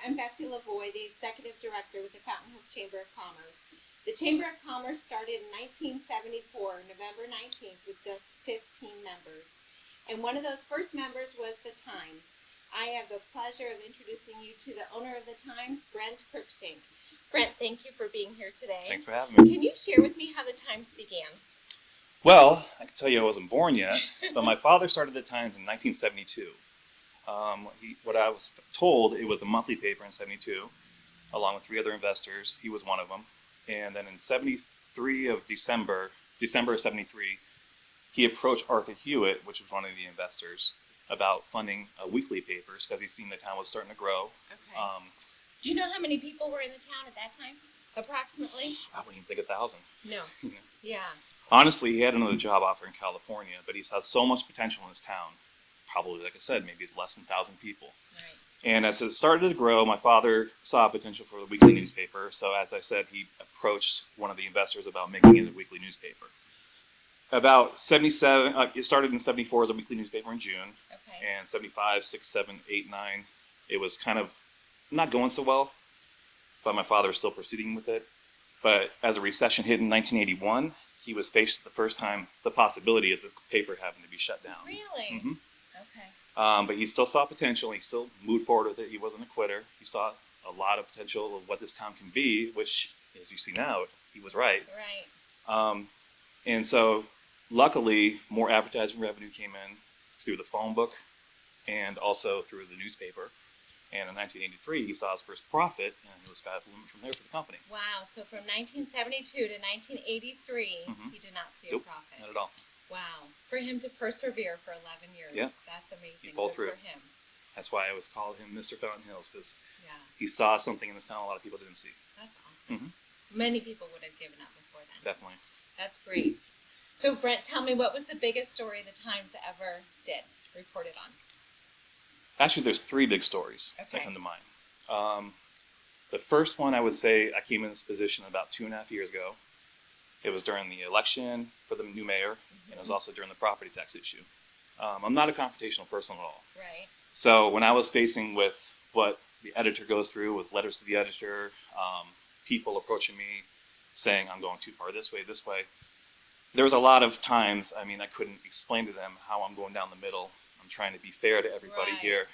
I'm Betsy LaVoie, the Executive Director with the Fountain Hills Chamber of Commerce. The Chamber of Commerce started in 1974, November 19th, with just 15 members. And one of those first members was the Times. I have the pleasure of introducing you to the owner of the Times, Brent Cruikshank. Brent, thank you for being here today. Thanks for having me. Can you share with me how the Times began? Well, I can tell you I wasn't born yet, but my father started the Times in 1972. What I was told, it was a monthly paper in 72, along with 3 other investors. He was one of them. And then in December of 73, he approached Arthur Hewitt, which was one of the investors, about funding weekly papers because he's seen the town was starting to grow. Okay. Do you know how many people were in the town at that time, approximately? I wouldn't even think 1,000. No. Yeah. Honestly, he had another job offer in California, but he saw so much potential in his town. Probably, like I said, maybe less than 1,000 people. Right. And as it started to grow, my father saw potential for the weekly newspaper. So as I said, he approached one of the investors about making it a weekly newspaper. About 77, it started in 74 as a weekly newspaper in June. Okay. And 75, 6, 7, 8, 9, it was kind of not going so well, but my father was still proceeding with it. But as a recession hit in 1981, he was faced the first time the possibility of the paper having to be shut down. Really? Mm-hmm. Okay. But he still saw potential. He still moved forward with it. He wasn't a quitter. He saw a lot of potential of what this town can be, which, as you see now, he was right. Right. And so, luckily, more advertising revenue came in through the phone book and also through the newspaper. And in 1983, he saw his first profit, and the sky's the limit from there for the company. Wow. So from 1972 to 1983, he did not see a profit. Not at all. Wow. For him to persevere for 11 years. Yeah. That's amazing. He pulled Good through. for him. That's why I always called him Mr. Fountain Hills, because Yeah. he saw something in this town a lot of people didn't see. That's awesome. Many people would have given up before then. Definitely. That's great. So, Brent, tell me, what was the biggest story the Times ever reported on? Actually, there's 3 big stories that come to mind. The first one, I would say, I came in this position about 2.5 years ago. It was during the election for the new mayor, and it was also during the property tax issue. I'm not a confrontational person at all. Right. So when I was facing with what the editor goes through, with letters to the editor, people approaching me saying I'm going too far this way, there was a lot of times, I couldn't explain to them how I'm going down the middle. I'm trying to be fair to everybody here,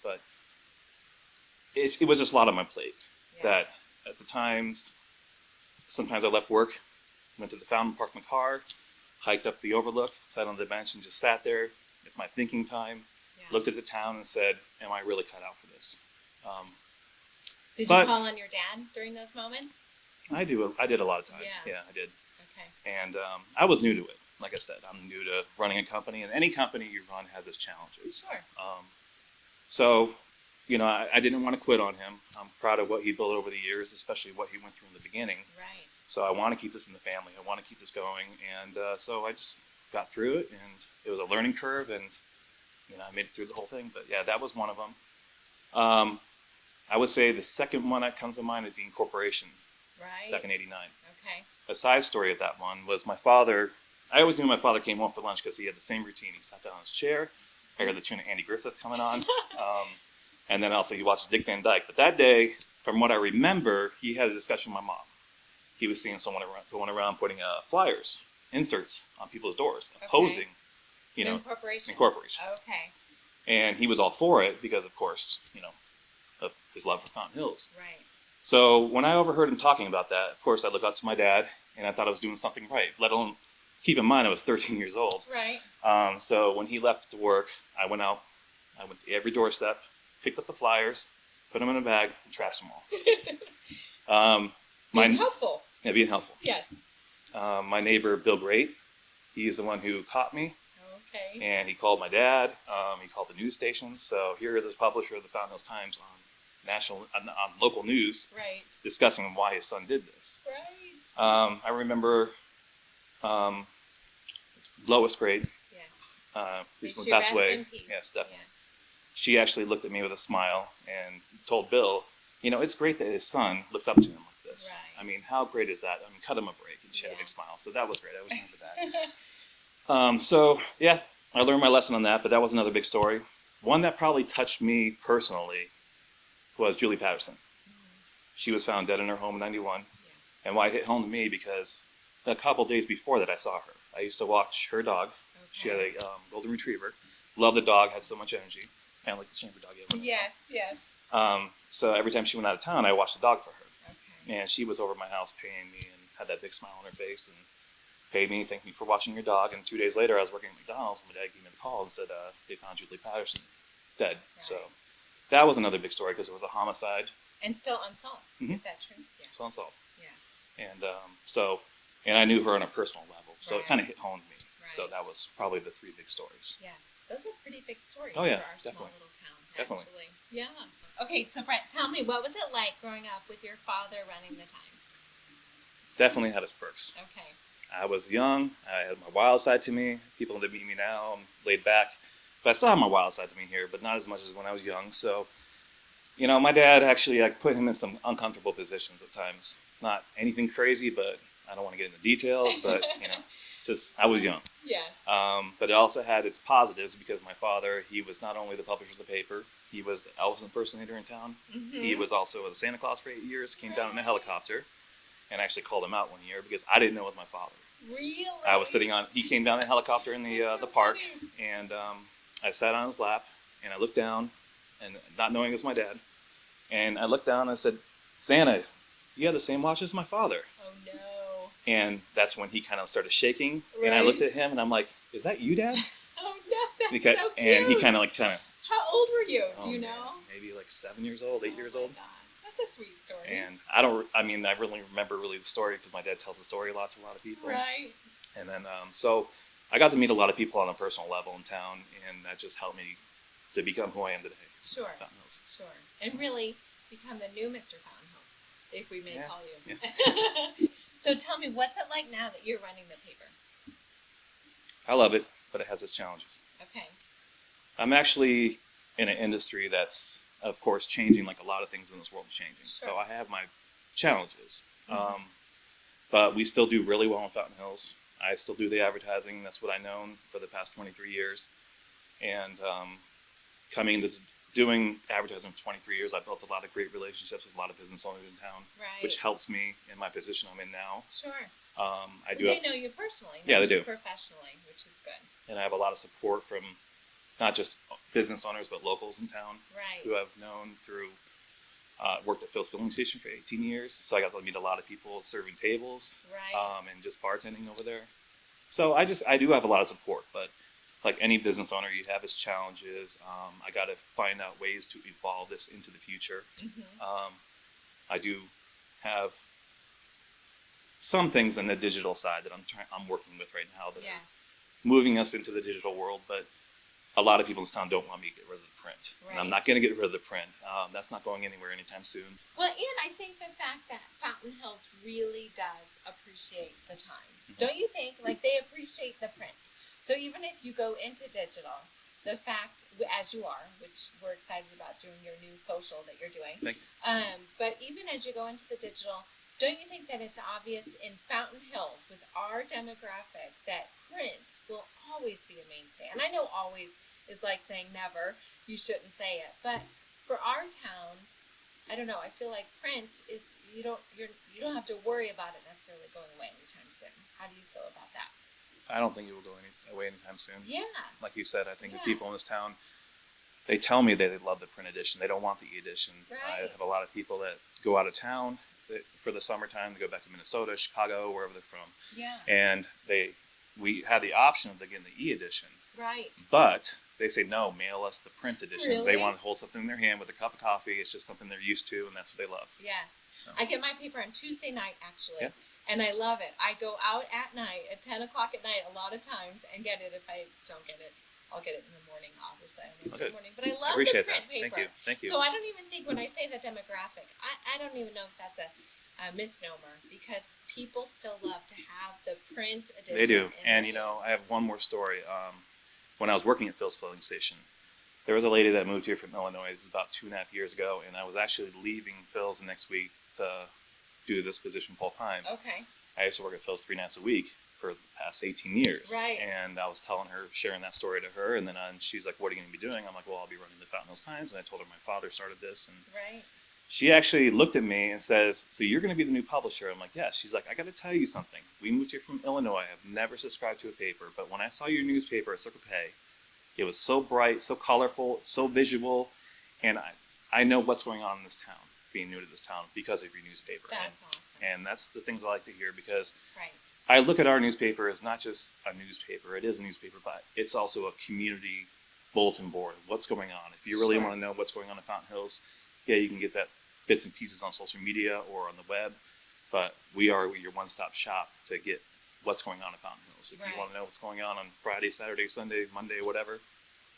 but it was just a lot on my plate. That at the times, sometimes I left work, went to the fountain, parked my car, hiked up the overlook, sat on the bench and just sat there. It's my thinking time. Looked at the town and said, am I really cut out for this? Did you call on your dad during those moments? I did a lot of times. Yeah, I did. Okay. And I was new to it. Like I said, I'm new to running a company, and any company you run has its challenges. Sure. So, I didn't want to quit on him. I'm proud of what he built over the years, especially what he went through in the beginning. Right. So I want to keep this in the family. I want to keep this going. And so I just got through it, and it was a learning curve, and, I made it through the whole thing. But yeah, that was one of them. I would say the second one that comes to mind is the incorporation. Right. Back in 89. Okay. A side story of that one was my father. I always knew my father came home for lunch because he had the same routine. He sat down in his chair. I heard the tune of Andy Griffith coming on. And then also he watched Dick Van Dyke. But that day, from what I remember, he had a discussion with my mom. He was seeing someone going around putting flyers, inserts on people's doors, opposing, incorporation. Okay. And he was all for it because, of course, of his love for Fountain Hills. Right. So when I overheard him talking about that, of course, I looked up to my dad, and I thought I was doing something right, let alone, keep in mind, I was 13 years old. Right. So when he left to work, I went out, I went to every doorstep, picked up the flyers, put them in a bag, and trashed them all. Being helpful. Yeah, being helpful. Yes. My neighbor, Bill Great, he's the one who caught me. Okay. And he called my dad. He called the news stations. So here is the publisher of the Fountain Hills Times on local news, right, discussing why his son did this. Right. I remember Lois Great, recently passed away. Yes, definitely. Yes. She actually looked at me with a smile and told Bill, it's great that his son looks up to him like this. Right. How great is that? Cut him a break. And she had a big smile. So that was great. I always remember that. So, yeah, I learned my lesson on that, but that was another big story. One that probably touched me personally was Julie Patterson. She was found dead in her home in '91. Yes. And why it hit home to me, because a couple days before that I saw her. I used to watch her dog. Okay. She had a golden retriever. Loved the dog, had so much energy. Kind of like the chamber dog you have. Yes, yes. So every time she went out of town, I watched the dog for her. Okay. And she was over at my house paying me and had that big smile on her face and paid me, thanked me for watching your dog. And 2 days later, I was working at McDonald's when my dad gave me the call and said they found Julie Patterson dead. Right. So that was another big story because it was a homicide. And still unsolved. Mm-hmm. Is that true? Yeah. Still unsolved. Yes. And I knew her on a personal level, so it Right. kind of hit home to me. Right. So that was probably the three big stories. Yes. Those are pretty big stories Oh, yeah, for our small definitely. little town. Definitely. Actually. Yeah. Okay, so Brent, tell me, what was it like growing up with your father running the Times? Definitely had its perks. Okay. I was young. I had my wild side to me. People that meet me now, I'm laid back. But I still have my wild side to me here, but not as much as when I was young. So, my dad actually, I put him in some uncomfortable positions at times. Not anything crazy, but I don't want to get into details, but, just I was young. Yes. But it also had its positives because my father, he was not only the publisher of the paper, he was the Elvis impersonator in town. Mm-hmm. He was also the Santa Claus for 8 years, came down in a helicopter, and actually called him out one year because I didn't know it was my father. Really? I was sitting on, he came down in a helicopter in the That's so park, funny. and I sat on his lap, and I looked down, and not knowing it was my dad, and I looked down and I said, Santa, you have the same watch as my father. Oh, no. And that's when he kind of started shaking, Right. and I looked at him, and I'm like, is that you, Dad? Oh, no, that's Because, so cute. and he kind of How old were you? Do oh, you man, know? maybe like 7 years old, 8 years old. Oh, my gosh. That's a sweet story. And I really remember the story because my dad tells the story a lot to a lot of people. Right. And then, so I got to meet a lot of people on a personal level in town, and that just helped me to become who I am today. Sure. Fountain Hills. Sure. And really become the new Mr. Fountain Hills, if we may Yeah. call you. Yeah. So tell me, what's it like now that you're running the paper? I love it, but it has its challenges. Okay. I'm actually in an industry that's, of course, changing like a lot of things in this world is changing. Sure. So I have my challenges. Mhm. But we still do really well in Fountain Hills. I still do the advertising. That's what I've known for the past 23 years. And doing advertising for 23 years, I built a lot of great relationships with a lot of business owners in town, Right. which helps me in my position I'm in now. Sure. I 'Cause do they have, know you personally, not Yeah, they just do. professionally, which is good. and I have a lot of support from not just business owners, but locals in town Right. who I've known through, worked at Phil's Filling Station for 18 years. So I got to meet a lot of people serving tables, Right. and just bartending over there. So I do have a lot of support, but like any business owner, you have its challenges. I got to find out ways to evolve this into the future. Mhm. I do have some things in the digital side that I'm working with right now that are Yes. moving us into the digital world, but a lot of people in this town don't want me to get rid of the print. And I'm Right. not going to get rid of the print. That's not going anywhere anytime soon. Well, and I think the fact that Fountain Hills really does appreciate the Times. Mhm. Don't you think? Like, they appreciate the print. So even if you go into digital, the fact, as you are, which we're excited about doing your new social that you're doing, Thank you. but even as you go into the digital, don't you think that it's obvious in Fountain Hills with our demographic that print will always be a mainstay? And I know always is like saying never, you shouldn't say it, but for our town, I don't know, I feel like print is, you don't have to worry about it necessarily going away anytime soon. How do you feel about that? I don't think it will go away anytime soon. Yeah. Like you said, I think the Yeah. people in this town, they tell me that they love the print edition. They don't want the e-edition. I Right. have a lot of people that go out of town for the summertime. They go back to Minnesota, Chicago, wherever they're from. Yeah. And we had the option of getting the e-edition, Right. but they say, no, mail us the print editions. Really? They want to hold something in their hand with a cup of coffee. It's just something they're used to, and that's what they love. Yes. So. I get my paper on Tuesday night, actually. Yeah. And I love it. I go out at night, at 10 o'clock at night, a lot of times, and get it. If I don't get it, I'll get it in the morning, obviously. I don't Okay. in the morning. But I love Appreciate the print that. paper. Thank you. So I don't even think when I say the demographic, I don't even know if that's a misnomer, because people still love to have the print edition. They do. in And, their hands. I have one more story. When I was working at Phil's Filling Station, there was a lady that moved here from Illinois. This is about 2.5 years ago, and I was actually leaving Phil's the next week to do this position full time. Okay. I used to work at Phil's 3 nights a week for the past 18 years. Right. And I was telling her, sharing that story to her, and then she's like, what are you going to be doing? I'm like, well, I'll be running the Fountain Hills Times. And I told her my father started this. And Right. she actually looked at me and says, so you're going to be the new publisher? I'm like, yes. She's like, I got to tell you something. We moved here from Illinois. I've never subscribed to a paper. But when I saw your newspaper at Circle K, it was so bright, so colorful, so visual. And I know what's going on in this town, being new to this town, because of your newspaper. That's awesome. And that's the things I like to hear, because Right. I look at our newspaper as not just a newspaper. It is a newspaper, but it's also a community bulletin board of what's going on. If you really want to know what's going on in Fountain Hills, yeah, you can get that bits and pieces on social media or on the web, but we are your one-stop shop to get what's going on in Fountain Hills. If you want to know what's going on Friday, Saturday, Sunday, Monday, whatever,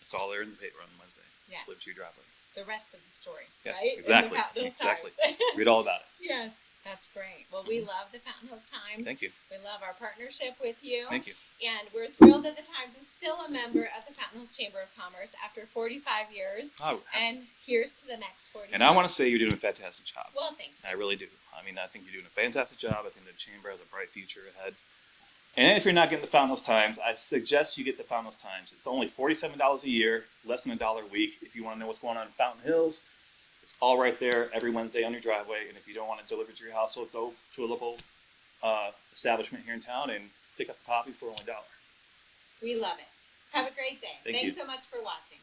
it's all there in the paper on Wednesday. Yes. Delivered to your driveway. The rest of the story. Yes, right? exactly. Times. Read all about it. Yes, that's great. Well, we love the Fountain Hills Times. Thank you. We love our partnership with you. Thank you. And we're thrilled that the Times is still a member of the Fountain Hills Chamber of Commerce after 45 years. Oh, and here's to the next 45. And I want to say you're doing a fantastic job. Well, thank you. I really do. I mean, I think you're doing a fantastic job. I think the Chamber has a bright future ahead. And if you're not getting the Fountain Hills Times, I suggest you get the Fountain Hills Times. It's only $47 a year, less than $1 a week. If you want to know what's going on in Fountain Hills, it's all right there every Wednesday on your driveway. And if you don't want it delivered to your house, so go to a local establishment here in town and pick up a copy for only $1. We love it. Have a great day. Thanks Thanks so much for watching.